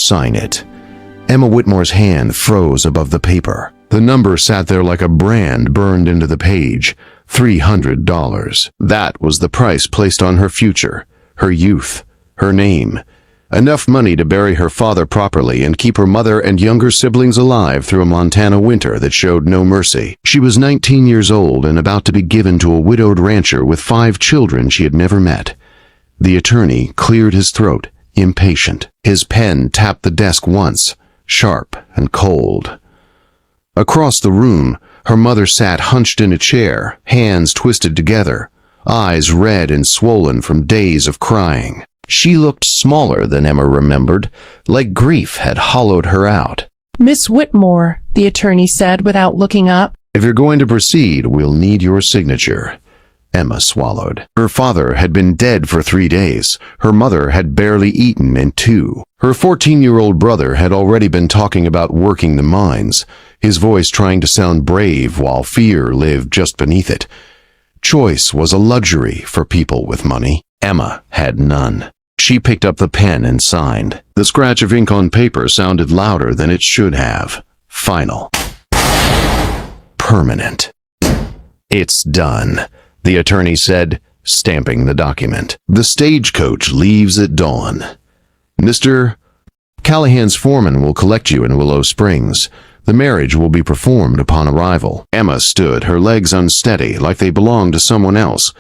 sign it." Emma Whitmore's hand froze above the paper. The number sat there like a brand burned into the page. $300. That was the price placed on her future, her youth, her name. Enough money to bury her father properly and keep her mother and younger siblings alive through a Montana winter that showed no mercy. She was 19 years old and about to be given to a widowed rancher with 5 children she had never met. The attorney cleared his throat, impatient. His pen tapped the desk once, sharp and cold. Across the room, her mother sat hunched in a chair, hands twisted together, eyes red and swollen from days of crying. She looked smaller than Emma remembered, like grief had hollowed her out. "Miss Whitmore," the attorney said without looking up. "If you're going to proceed, we'll need your signature." Emma swallowed. Her father had been dead for 3 days. Her mother had barely eaten in 2. Her 14-year-old brother had already been talking about working the mines, his voice trying to sound brave while fear lived just beneath it. Choice was a luxury for people with money. Emma had none. She picked up the pen and signed. The scratch of ink on paper sounded louder than it should have. Final. Permanent. "It's done," the attorney said, stamping the document. "The stagecoach leaves at dawn. Mr. Callahan's foreman will collect you in Willow Springs. The marriage will be performed upon arrival." Emma stood, her legs unsteady, like they belonged to someone else.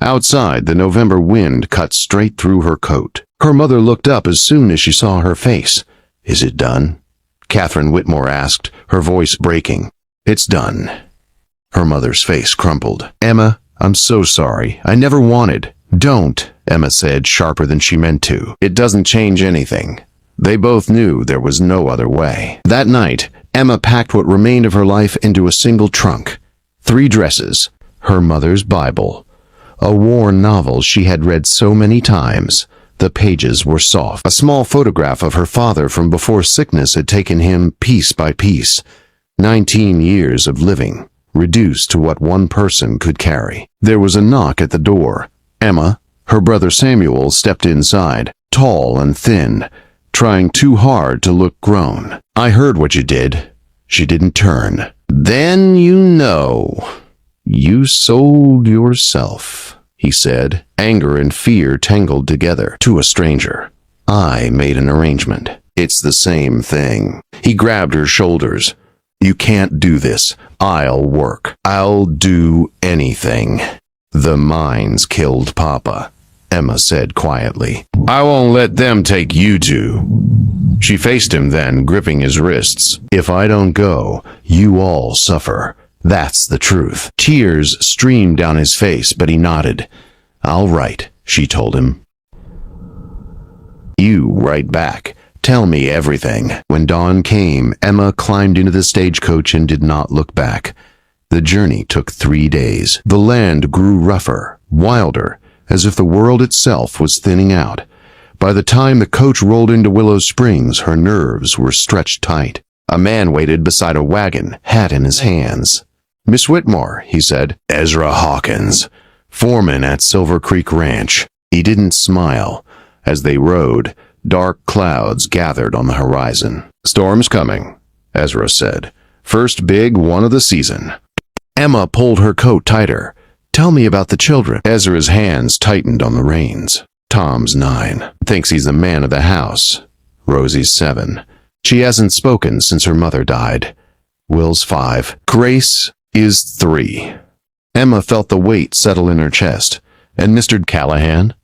Outside, the November wind cut straight through her coat. Her mother looked up as soon as she saw her face. "Is it done?" Catherine Whitmore asked, her voice breaking. "It's done." Her mother's face crumpled. "Emma, I'm so sorry. I never wanted." "Don't," Emma said, sharper than she meant to. "It doesn't change anything." They both knew there was no other way. That night, Emma packed what remained of her life into a single trunk. 3 dresses, her mother's Bible, a worn novel she had read so many times. The pages were soft. A small photograph of her father from before sickness had taken him piece by piece. 19 years of living, reduced to what one person could carry. There was a knock at the door. Emma, her brother Samuel, stepped inside, tall and thin, trying too hard to look grown. "I heard what you did." She didn't turn. "Then you know. You sold yourself," he said, anger and fear tangled together. "To a stranger. I made an arrangement. It's the same thing." He grabbed her shoulders. "You can't do this. I'll work. I'll do anything." "The mines killed Papa," Emma said quietly. "I won't let them take you two." She faced him then, gripping his wrists. "If I don't go, you all suffer. That's the truth." Tears streamed down his face, but he nodded. "All right," she told him. "You write back. Tell me everything." When dawn came, Emma climbed into the stagecoach and did not look back. The journey took 3 days. The land grew rougher, wilder, as if the world itself was thinning out. By the time the coach rolled into Willow Springs, her nerves were stretched tight. A man waited beside a wagon, hat in his hands. "Miss Whitmore," he said. "Ezra Hawkins, foreman at Silver Creek Ranch." He didn't smile. As they rode, dark clouds gathered on the horizon. "Storm's coming," Ezra said. "First big one of the season." Emma pulled her coat tighter. "Tell me about the children." Ezra's hands tightened on the reins. "Tom's 9. Thinks he's the man of the house. Rosie's 7. She hasn't spoken since her mother died. Will's 5. Grace is 3. Emma felt the weight settle in her chest. "And Mr. Callahan?"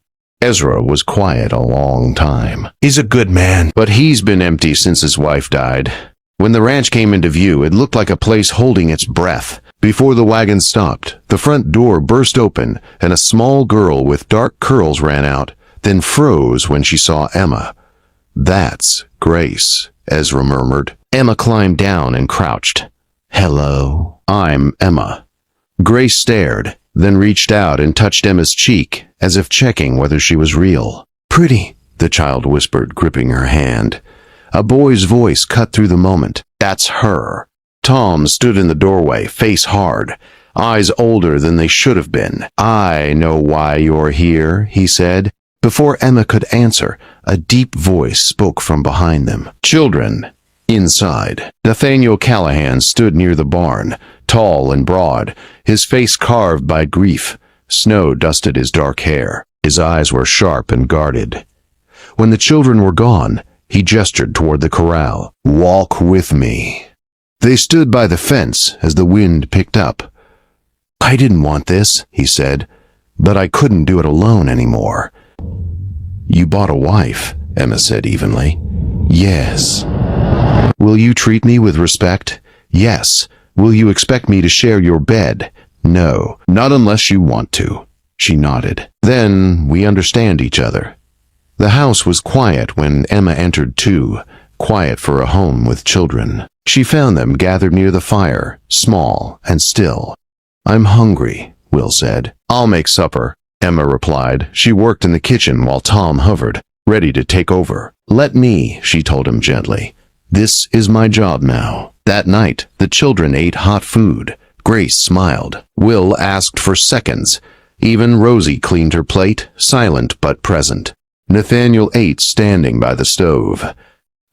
Ezra was quiet a long time. "He's a good man, but he's been empty since his wife died." When the ranch came into view, it looked like a place holding its breath. Before the wagon stopped, the front door burst open, and a small girl with dark curls ran out, then froze when she saw Emma. "That's Grace," Ezra murmured. Emma climbed down and crouched. "Hello, I'm Emma." Grace stared, then reached out and touched Emma's cheek, as if checking whether she was real. "Pretty," the child whispered, gripping her hand. A boy's voice cut through the moment. "That's her." Tom stood in the doorway, face hard, eyes older than they should have been. "I know why you're here," he said, Before Emma could answer, a deep voice spoke from behind them. "Children, inside." Nathaniel Callahan stood near the barn, tall and broad, his face carved by grief. Snow dusted his dark hair. His eyes were sharp and guarded. When the children were gone, he gestured toward the corral. "Walk with me." They stood by the fence as the wind picked up. "I didn't want this," he said, "but I couldn't do it alone anymore." "You bought a wife," Emma said evenly. "Yes." "Will you treat me with respect?" "Yes." "Will you expect me to share your bed?" "No, not unless you want to." She nodded. "Then we understand each other." The house was quiet when Emma entered too, quiet for a home with children. She found them gathered near the fire, small and still. "I'm hungry," Will said. "I'll make supper," Emma replied. She worked in the kitchen while Tom hovered, ready to take over. "Let me," she told him gently. "This is my job now." That night, the children ate hot food. Grace smiled. Will asked for seconds. Even Rosie cleaned her plate, silent but present. Nathaniel ate standing by the stove.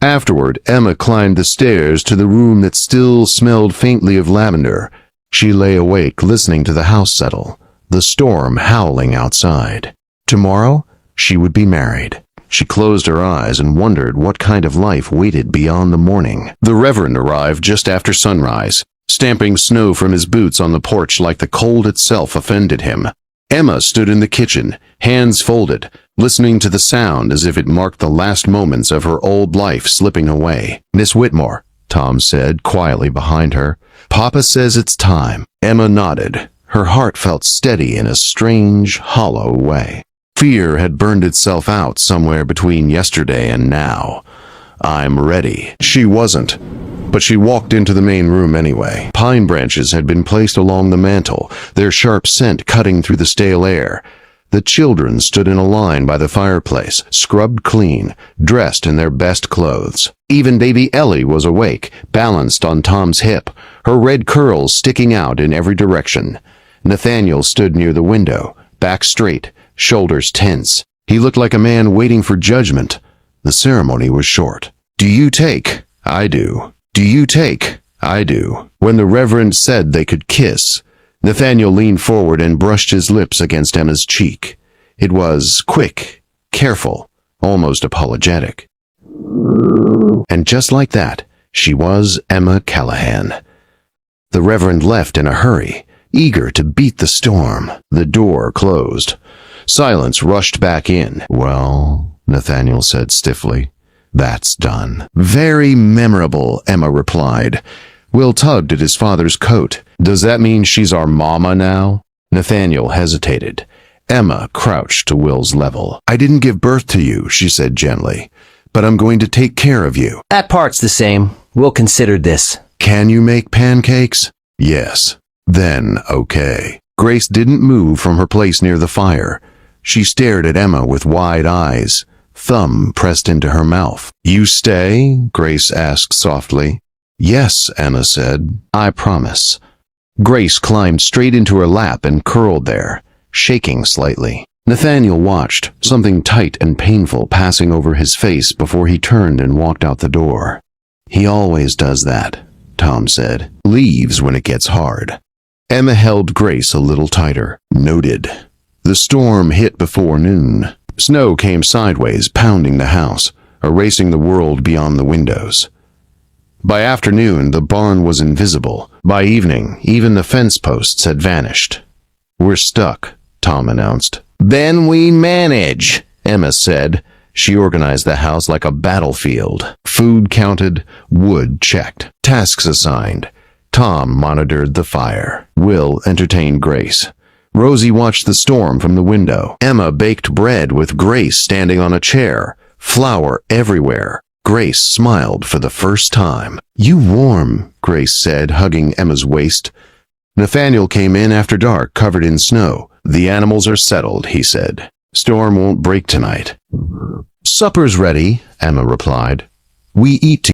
Afterward, Emma climbed the stairs to the room that still smelled faintly of lavender. She lay awake listening to the house settle, the storm howling outside. Tomorrow, she would be married. She closed her eyes and wondered what kind of life waited beyond the morning. The Reverend arrived just after sunrise, stamping snow from his boots on the porch like the cold itself offended him. Emma stood in the kitchen, hands folded, listening to the sound as if it marked the last moments of her old life slipping away. "Miss Whitmore," Tom said quietly behind her. "Papa says it's time." Emma nodded. Her heart felt steady in a strange, hollow way. Fear had burned itself out somewhere between yesterday and now. "I'm ready." She wasn't, but she walked into the main room anyway. Pine branches had been placed along the mantel, their sharp scent cutting through the stale air. The children stood in a line by the fireplace, scrubbed clean, dressed in their best clothes. Even baby Ellie was awake, balanced on Tom's hip, her red curls sticking out in every direction. Nathaniel stood near the window, back straight, shoulders tense. He looked like a man waiting for judgment. The ceremony was short. "Do you take?" "I do." "Do you take?" "I do." When the Reverend said they could kiss, Nathaniel leaned forward and brushed his lips against Emma's cheek. It was quick, careful, almost apologetic. And just like that, she was Emma Callahan. The Reverend left in a hurry, eager to beat the storm. The door closed. Silence rushed back in. "Well," Nathaniel said stiffly, "that's done." "Very memorable," Emma replied. Will tugged at his father's coat. "Does that mean she's our mama now?" Nathaniel hesitated. Emma crouched to Will's level. "I didn't give birth to you," she said gently, "but I'm going to take care of you." That part's the same. We'll consider this. "Can you make pancakes?" "Yes." "Then, okay." Grace didn't move from her place near the fire. She stared at Emma with wide eyes, thumb pressed into her mouth. "You stay?" Grace asked softly. "Yes," Emma said. "I promise." Grace climbed straight into her lap and curled there, shaking slightly. Nathaniel watched, something tight and painful passing over his face before he turned and walked out the door. "He always does that," Tom said. "Leaves when it gets hard." Emma held Grace a little tighter. Noted. The storm hit before noon. Snow came sideways, pounding the house, erasing the world beyond the windows. By afternoon, the barn was invisible. By evening, even the fence posts had vanished. "We're stuck," Tom announced. "Then we manage," Emma said. She organized the house like a battlefield. Food counted, wood checked, tasks assigned. Tom monitored the fire. Will entertained Grace. Rosie watched the storm from the window. Emma baked bread with Grace standing on a chair, flour everywhere. Grace smiled for the first time. "You warm," Grace said, hugging Emma's waist. Nathaniel came in after dark, covered in snow. "The animals are settled," he said. "Storm won't break tonight." "Supper's ready," Emma replied. "We eat together."